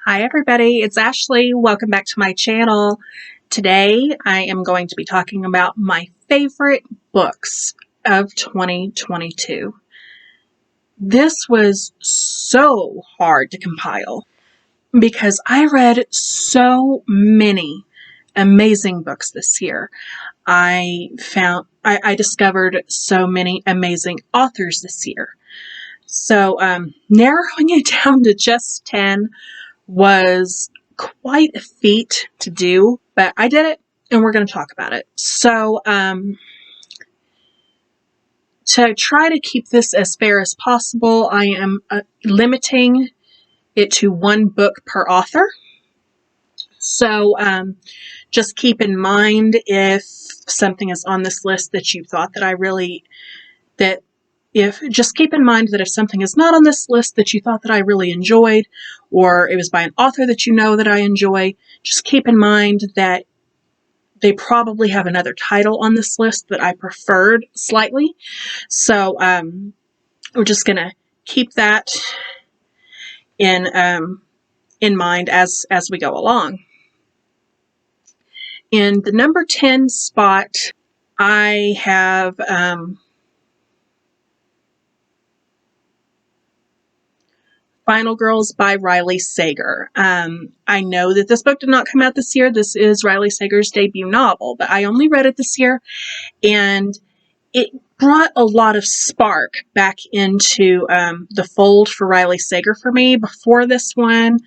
Hi everybody, it's Ashley. Welcome back to my channel. Today I am going to be talking about my favorite books of 2022. This was so hard to compile because I read so many amazing books this year. I discovered so many amazing authors this year. So narrowing it down to just 10 was quite a feat to do, but I did it and we're going to talk about it. So to try to keep this as fair as possible, I am limiting it to one book per author. So just keep in mind if something is on this list that you thought that just keep in mind that if something is not on this list that you thought that I really enjoyed, or it was by an author that you know that I enjoy, just keep in mind that they probably have another title on this list that I preferred slightly. So we're just going to keep that in mind as we go along. In the number 10 spot, I have Final Girls by Riley Sager. I know that this book did not come out this year. This is Riley Sager's debut novel, but I only read it this year, and it brought a lot of spark back into the fold for Riley Sager for me. Before this one,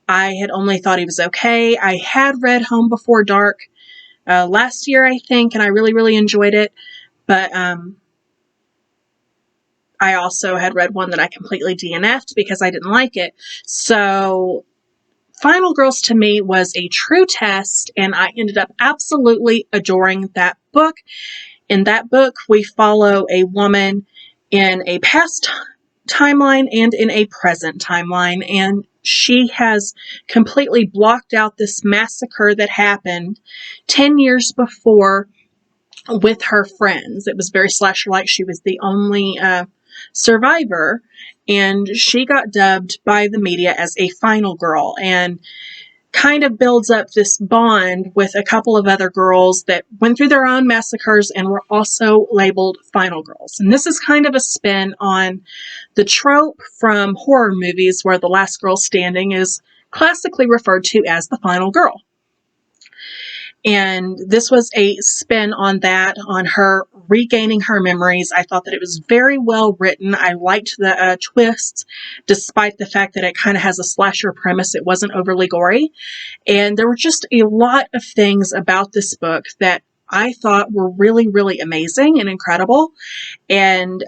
I had only thought he was okay. I had read Home Before Dark last year, I think, and I really, really enjoyed it, but I also had read one that I completely DNF'd because I didn't like it. So Final Girls to me was a true test, and I ended up absolutely adoring that book. In that book, we follow a woman in a past timeline and in a present timeline, and she has completely blocked out this massacre that happened 10 years before with her friends. It was very slasher-like. She was the only survivor, and she got dubbed by the media as a final girl, and kind of builds up this bond with a couple of other girls that went through their own massacres and were also labeled final girls. And this is kind of a spin on the trope from horror movies where the last girl standing is classically referred to as the final girl. And this was a spin on that, on her regaining her memories. I thought that it was very well written. I liked the twists, despite the fact that it kind of has a slasher premise. It wasn't overly gory. And there were just a lot of things about this book that I thought were really, really amazing and incredible. And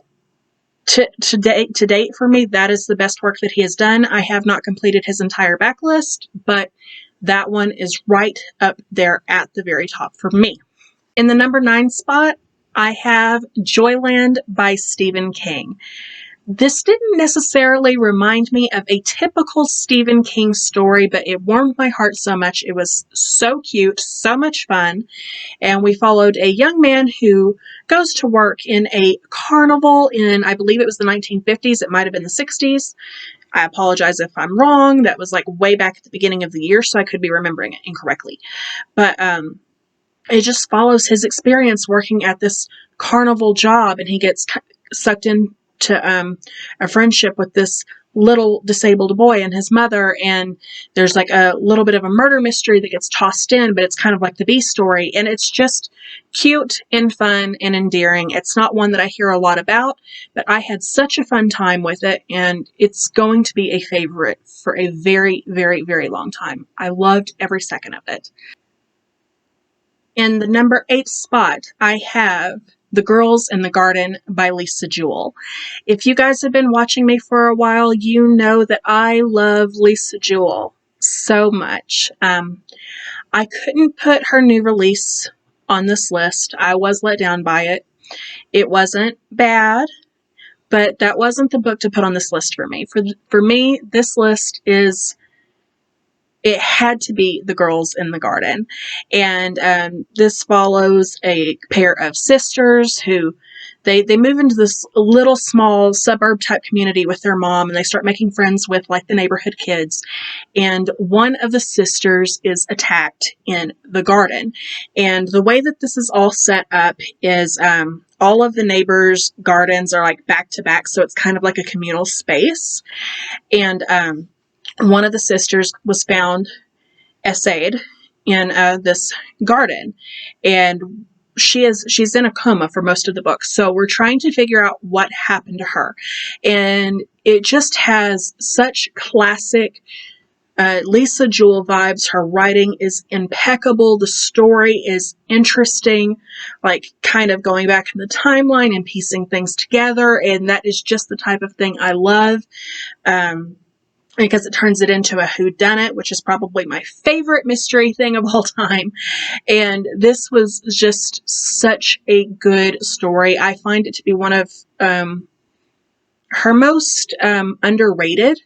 to date for me, that is the best work that he has done. I have not completed his entire backlist, but that one is right up there at the very top for me. In the number 9 spot, I have Joyland by Stephen King. This didn't necessarily remind me of a typical Stephen King story, but it warmed my heart so much. It was so cute, so much fun, and we followed a young man who goes to work in a carnival in, I believe it was the 1950s, it might have been the 60s. I apologize if I'm wrong. That was like way back at the beginning of the year, so I could be remembering it incorrectly. But it just follows his experience working at this carnival job, and he gets sucked into a friendship with this little disabled boy and his mother, and there's like a little bit of a murder mystery that gets tossed in, but it's kind of like the B story, and it's just cute and fun and endearing. It's not one that I hear a lot about, but I had such a fun time with it, and it's going to be a favorite for a very, very, very long time. I loved every second of it. In the number 8 spot, I have The Girls in the Garden by Lisa Jewell. If you guys have been watching me for a while, you know that I love Lisa Jewell so much. I couldn't put her new release on this list. I was let down by it. It wasn't bad, but that wasn't the book to put on this list for me. For me, this list it had to be The Girls in the Garden. And this follows a pair of sisters who they move into this little small suburb type community with their mom, and they start making friends with like the neighborhood kids. and one of the sisters is attacked in the garden. And the way that this is all set up is all of the neighbors' gardens are like back to back, so it's kind of like a communal space. And one of the sisters was found essayed in this garden, and she's in a coma for most of the book. So we're trying to figure out what happened to her, and it just has such classic Lisa Jewell vibes. Her writing is impeccable. The story is interesting, like kind of going back in the timeline and piecing things together. And that is just the type of thing I love, because it turns it into a whodunit, which is probably my favorite mystery thing of all time. And this was just such a good story. I find it to be one of her most underrated,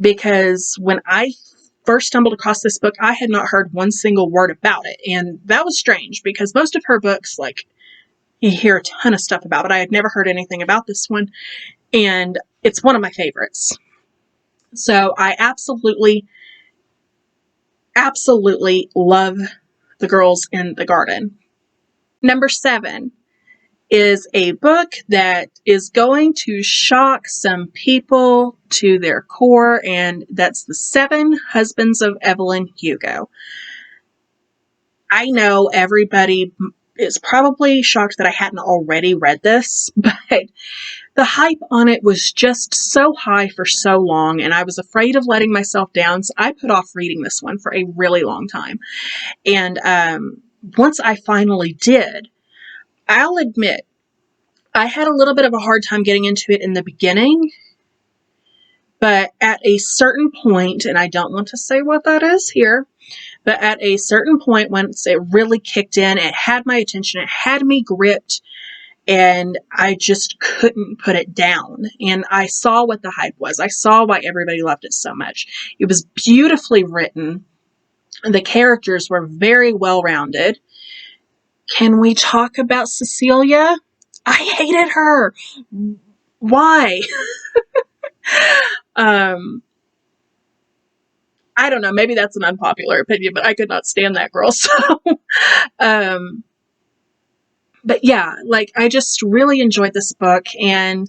because when I first stumbled across this book, I had not heard one single word about it. And that was strange, because most of her books, like, you hear a ton of stuff about it. I had never heard anything about this one, and it's one of my favorites. So I absolutely love The Girls in the Garden. Number 7 is a book that is going to shock some people to their core, and that's The 7 Husbands of Evelyn Hugo. I know everybody is probably shocked that I hadn't already read this, but the hype on it was just so high for so long, and I was afraid of letting myself down, so I put off reading this one for a really long time. And once I finally did, I'll admit, I had a little bit of a hard time getting into it in the beginning, but at a certain point, and I don't want to say what that is here, but at a certain point, once it really kicked in, it had my attention, it had me gripped, and I just couldn't put it down. And I saw what the hype was. I saw why everybody loved it so much. It was beautifully written. The characters were very well-rounded. Can we talk about Cecilia? I hated her. Why? I don't know. Maybe that's an unpopular opinion, but I could not stand that girl. So, but yeah, like, I just really enjoyed this book, and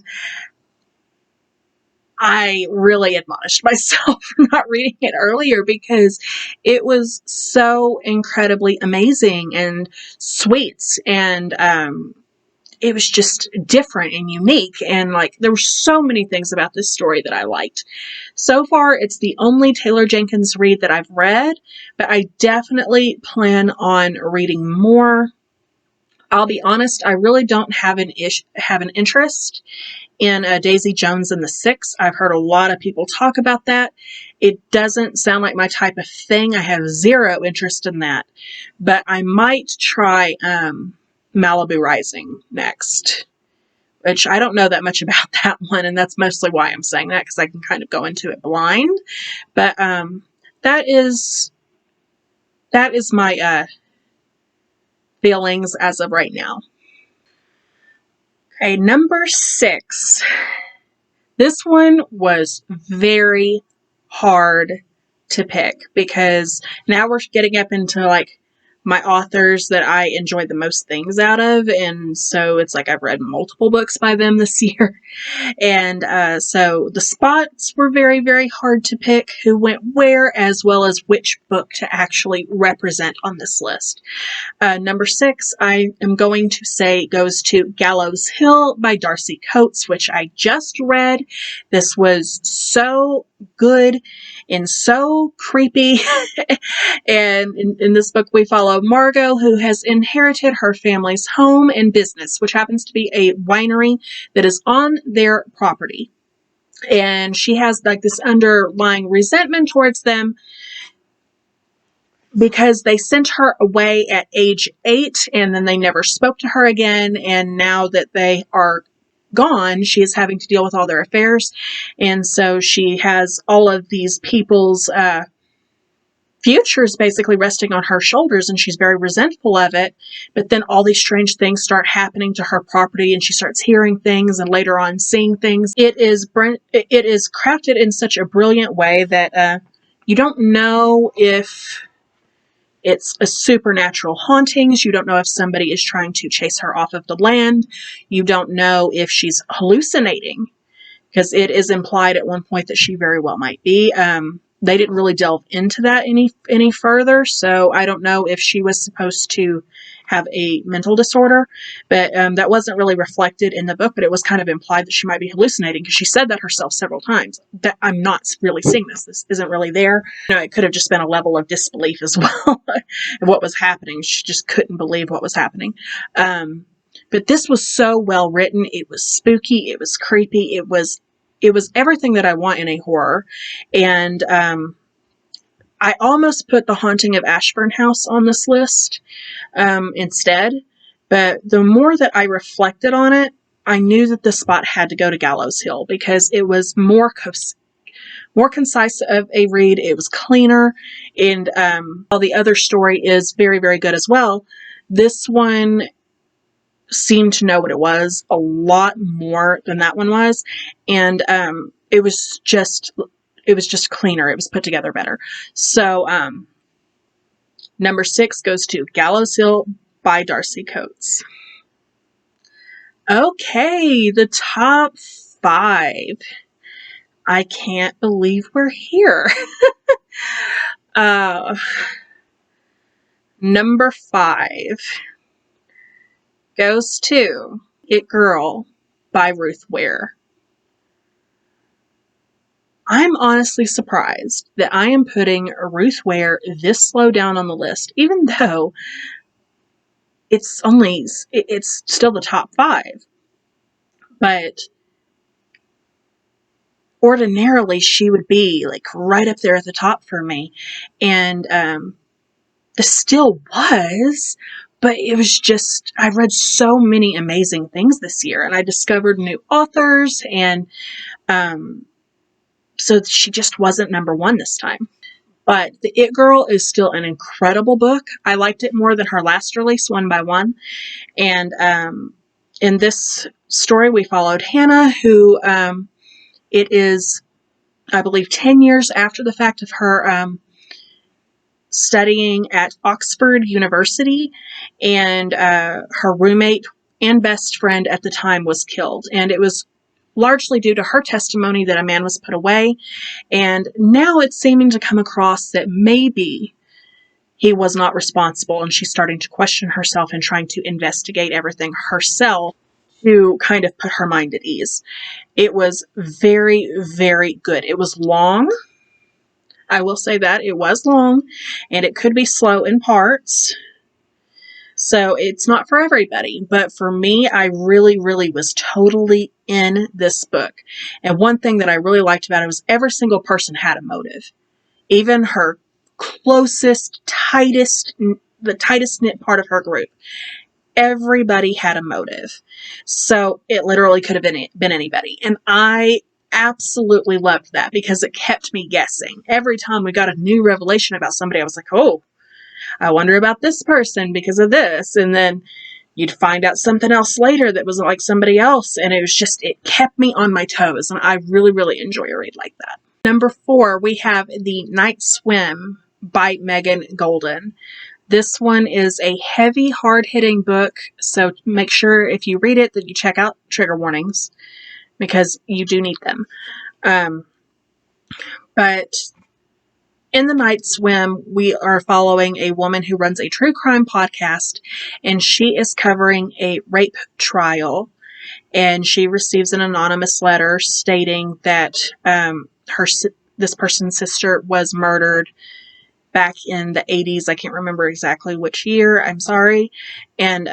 I really admonished myself for not reading it earlier, because it was so incredibly amazing and sweet, and it was just different and unique, and like, there were so many things about this story that I liked. So far, it's the only Taylor Jenkins read that I've read, but I definitely plan on reading more. I'll be honest, I really don't have an interest in Daisy Jones and the Six. I've heard a lot of people talk about that. It doesn't sound like my type of thing. I have zero interest in that, but I might try Malibu Rising next, which I don't know that much about that one, and that's mostly why I'm saying that, because I can kind of go into it blind. But that is my feelings as of right now. Okay, number 6. This one was very hard to pick, because now we're getting up into like my authors that I enjoy the most things out of, and so it's like I've read multiple books by them this year, and so the spots were very, very hard to pick who went where, as well as which book to actually represent on this list. Number 6, I am going to say, goes to Gallows Hill by Darcy Coates, which I just read. This was so good and so creepy. And in this book, we follow Margot, who has inherited her family's home and business, which happens to be a winery that is on their property. And she has like this underlying resentment towards them, because they sent her away at age 8, and then they never spoke to her again. And now that they are gone, she is having to deal with all their affairs. And so she has all of these people's futures basically resting on her shoulders, and she's very resentful of it. But then all these strange things start happening to her property, and she starts hearing things and later on seeing things. It is crafted in such a brilliant way that you don't know if it's a supernatural hauntings. You don't know if somebody is trying to chase her off of the land. You don't know if she's hallucinating, because it is implied at one point that she very well might be. They didn't really delve into that any further, so I don't know if she was supposed to have a mental disorder, but that wasn't really reflected in the book, but it was kind of implied that she might be hallucinating, because she said that herself several times, that I'm not really seeing this. This isn't really there. It could have just been a level of disbelief as well of what was happening. She just couldn't believe what was happening. But this was so well written. It was spooky. It was creepy. It was everything that I want in a horror. And I almost put The Haunting of Ashburn House on this list instead. But the more that I reflected on it, I knew that the spot had to go to Gallows Hill, because it was more concise of a read. It was cleaner. And while the other story is very, very good as well, this one seemed to know what it was a lot more than that one was, and it was just cleaner. It was put together better. So number 6 goes to Gallows Hill by Darcy Coates. Okay, the top 5. I can't believe we're here. Number 5 goes to It Girl by Ruth Ware. I'm honestly surprised that I am putting Ruth Ware this low down on the list, even though it's still the top 5. But ordinarily she would be like right up there at the top for me. And this still was. But it was just, I read so many amazing things this year, and I discovered new authors, and so she just wasn't number 1 this time. But The It Girl is still an incredible book. I liked it more than her last release, One by One. And in this story, we followed Hannah, who it is, I believe, 10 years after the fact of her studying at Oxford University, and her roommate and best friend at the time was killed. And it was largely due to her testimony that a man was put away. And now it's seeming to come across that maybe he was not responsible, and she's starting to question herself and trying to investigate everything herself to kind of put her mind at ease. It was very, very good. It was long. I will say that it was long, and it could be slow in parts. So it's not for everybody, but for me, I really, really was totally in this book. And one thing that I really liked about it was every single person had a motive. Even her closest, the tightest knit part of her group. Everybody had a motive. So it literally could have been anybody. And I absolutely loved that, because it kept me guessing. Every time we got a new revelation about somebody, I was like, oh, I wonder about this person because of this. And then you'd find out something else later that was like somebody else. And it kept me on my toes. And I really, really enjoy a read like that. Number 4, we have The Night Swim by Megan Goldin. This one is a heavy, hard-hitting book. So make sure if you read it that you check out trigger warnings, because you do need them. But in The Night Swim, we are following a woman who runs a true crime podcast, and she is covering a rape trial. And she receives an anonymous letter stating that this person's sister was murdered back in the 80s. I can't remember exactly which year. I'm sorry. And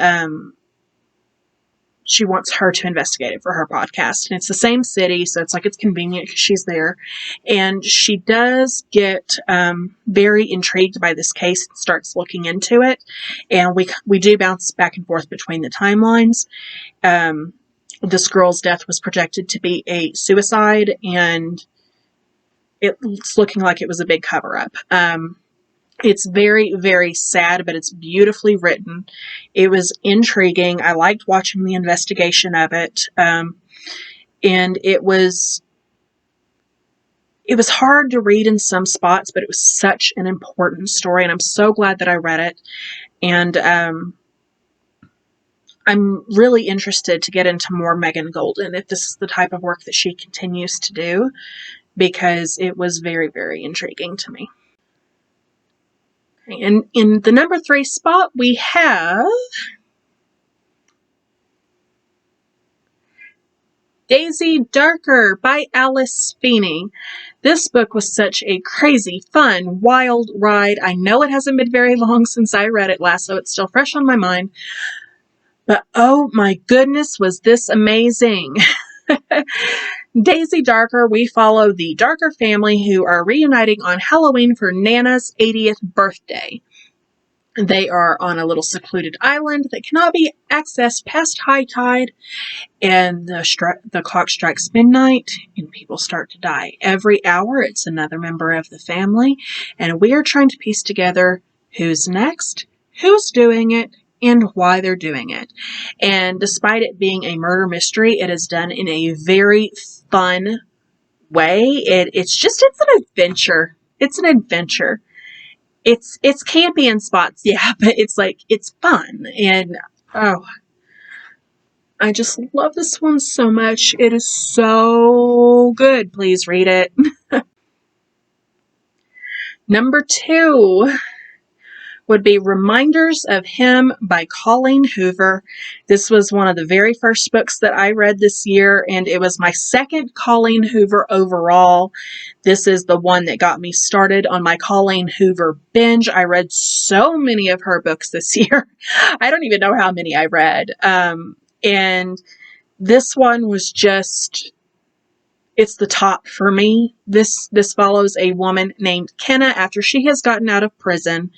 she wants her to investigate it for her podcast. And it's the same city, so it's like it's convenient because she's there. And she does get very intrigued by this case and starts looking into it. And we do bounce back and forth between the timelines. This girl's death was projected to be a suicide, and it's looking like it was a big cover-up. It's very, very sad, but it's beautifully written. It was intriguing. I liked watching the investigation of it. And it was it was hard to read in some spots, but it was such an important story, and I'm so glad that I read it. And I'm really interested to get into more Megan Goldin, if this is the type of work that she continues to do, because it was very, very intriguing to me. Okay, and in the number 3 spot, we have Daisy Darker by Alice Feeney. This book was such a crazy, fun, wild ride. I know it hasn't been very long since I read it last, so it's still fresh on my mind. But oh my goodness, was this amazing! Daisy Darker, we follow the Darker family who are reuniting on Halloween for Nana's 80th birthday. They are on a little secluded island that cannot be accessed past high tide, and the clock strikes midnight, and people start to die. Every hour, it's another member of the family, and we are trying to piece together who's next, who's doing it, and why they're doing it. And despite it being a murder mystery, it is done in a very fun way. It's an adventure. It's an adventure. It's campy in spots, yeah, but it's fun. And oh, I just love this one so much. It is so good. Please read it. Number 2 would be Reminders of Him by Colleen Hoover. This was one of the very first books that I read this year, and it was my second Colleen Hoover overall. This is the one that got me started on my Colleen Hoover binge. I read so many of her books this year. I don't even know how many I read. And this one was just, it's the top for me. This follows a woman named Kenna after she has gotten out of prison,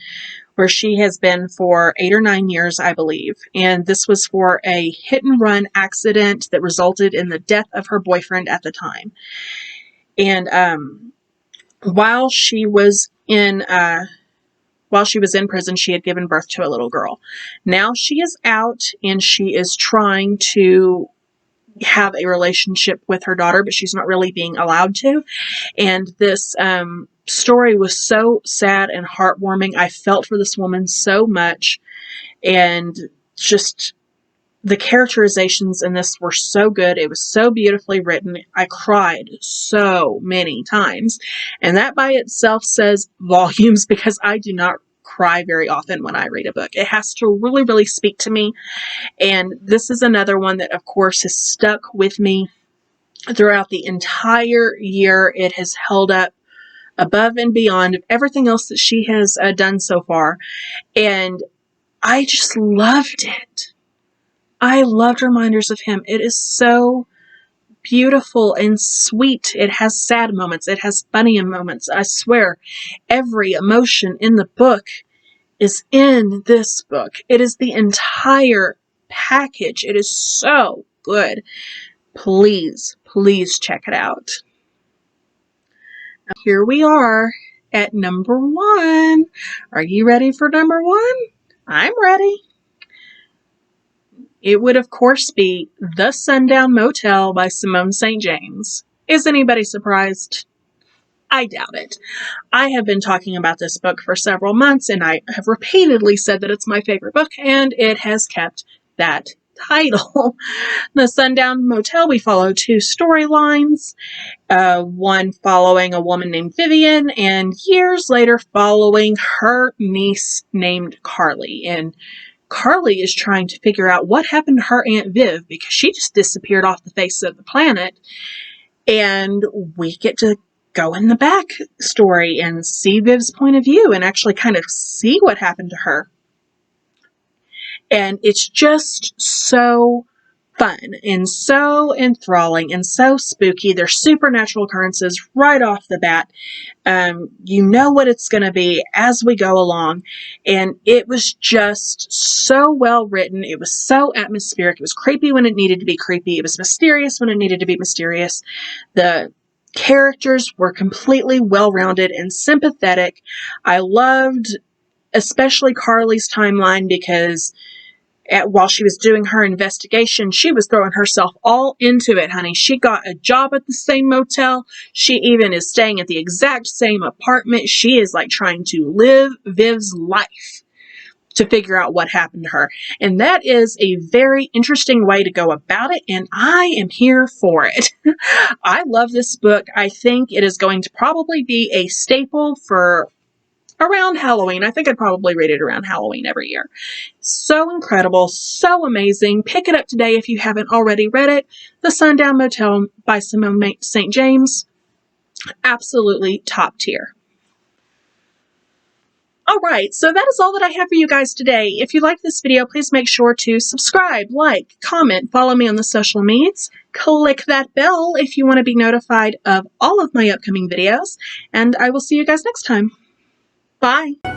where she has been for 8 or 9 years, I believe. And this was for a hit-and-run accident that resulted in the death of her boyfriend at the time. And while she was in prison, she had given birth to a little girl. Now she is out, and she is trying to have a relationship with her daughter, but she's not really being allowed to. And this story was so sad and heartwarming. I felt for this woman so much, and just the characterizations in this were so good. It was so beautifully written. I cried so many times, and that by itself says volumes, because I do not cry very often when I read a book. It has to really, really speak to me. And this is another one that, of course, has stuck with me throughout the entire year. It has held up above and beyond everything else that she has done so far. And I just loved it. I loved Reminders of Him. It is so beautiful and sweet. It has sad moments. It has funny moments. I swear, every emotion in the book is in this book. It is the entire package. It is so good. Please, please check it out. Here we are at number 1. Are you ready for number 1? I'm ready. It would, of course, be The Sundown Motel by Simone St. James. Is anybody surprised? I doubt it. I have been talking about this book for several months, and I have repeatedly said that it's my favorite book, and it has kept that title. The Sundown Motel, we follow 2 storylines, one following a woman named Vivian, and years later following her niece named Carly. And Carly is trying to figure out what happened to her Aunt Viv, because she just disappeared off the face of the planet. And we get to go in the back story and see Viv's point of view and actually kind of see what happened to her. And it's just so fun and so enthralling and so spooky. There's supernatural occurrences right off the bat. You know what it's going to be as we go along. And it was just so well written. It was so atmospheric. It was creepy when it needed to be creepy. It was mysterious when it needed to be mysterious. The characters were completely well-rounded and sympathetic. I loved especially Carly's timeline, because while she was doing her investigation, she was throwing herself all into it, honey. She got a job at the same motel. She even is staying at the exact same apartment. She is like trying to live Viv's life to figure out what happened to her. And that is a very interesting way to go about it, and I am here for it. I love this book. I think it is going to probably be a staple for around Halloween. I think I'd probably read it around Halloween every year. So incredible, so amazing. Pick it up today if you haven't already read it. The Sundown Motel by Simone St. James. Absolutely top tier. Alright, so that is all that I have for you guys today. If you like this video, please make sure to subscribe, like, comment, follow me on the social medias, click that bell if you want to be notified of all of my upcoming videos, and I will see you guys next time. Bye!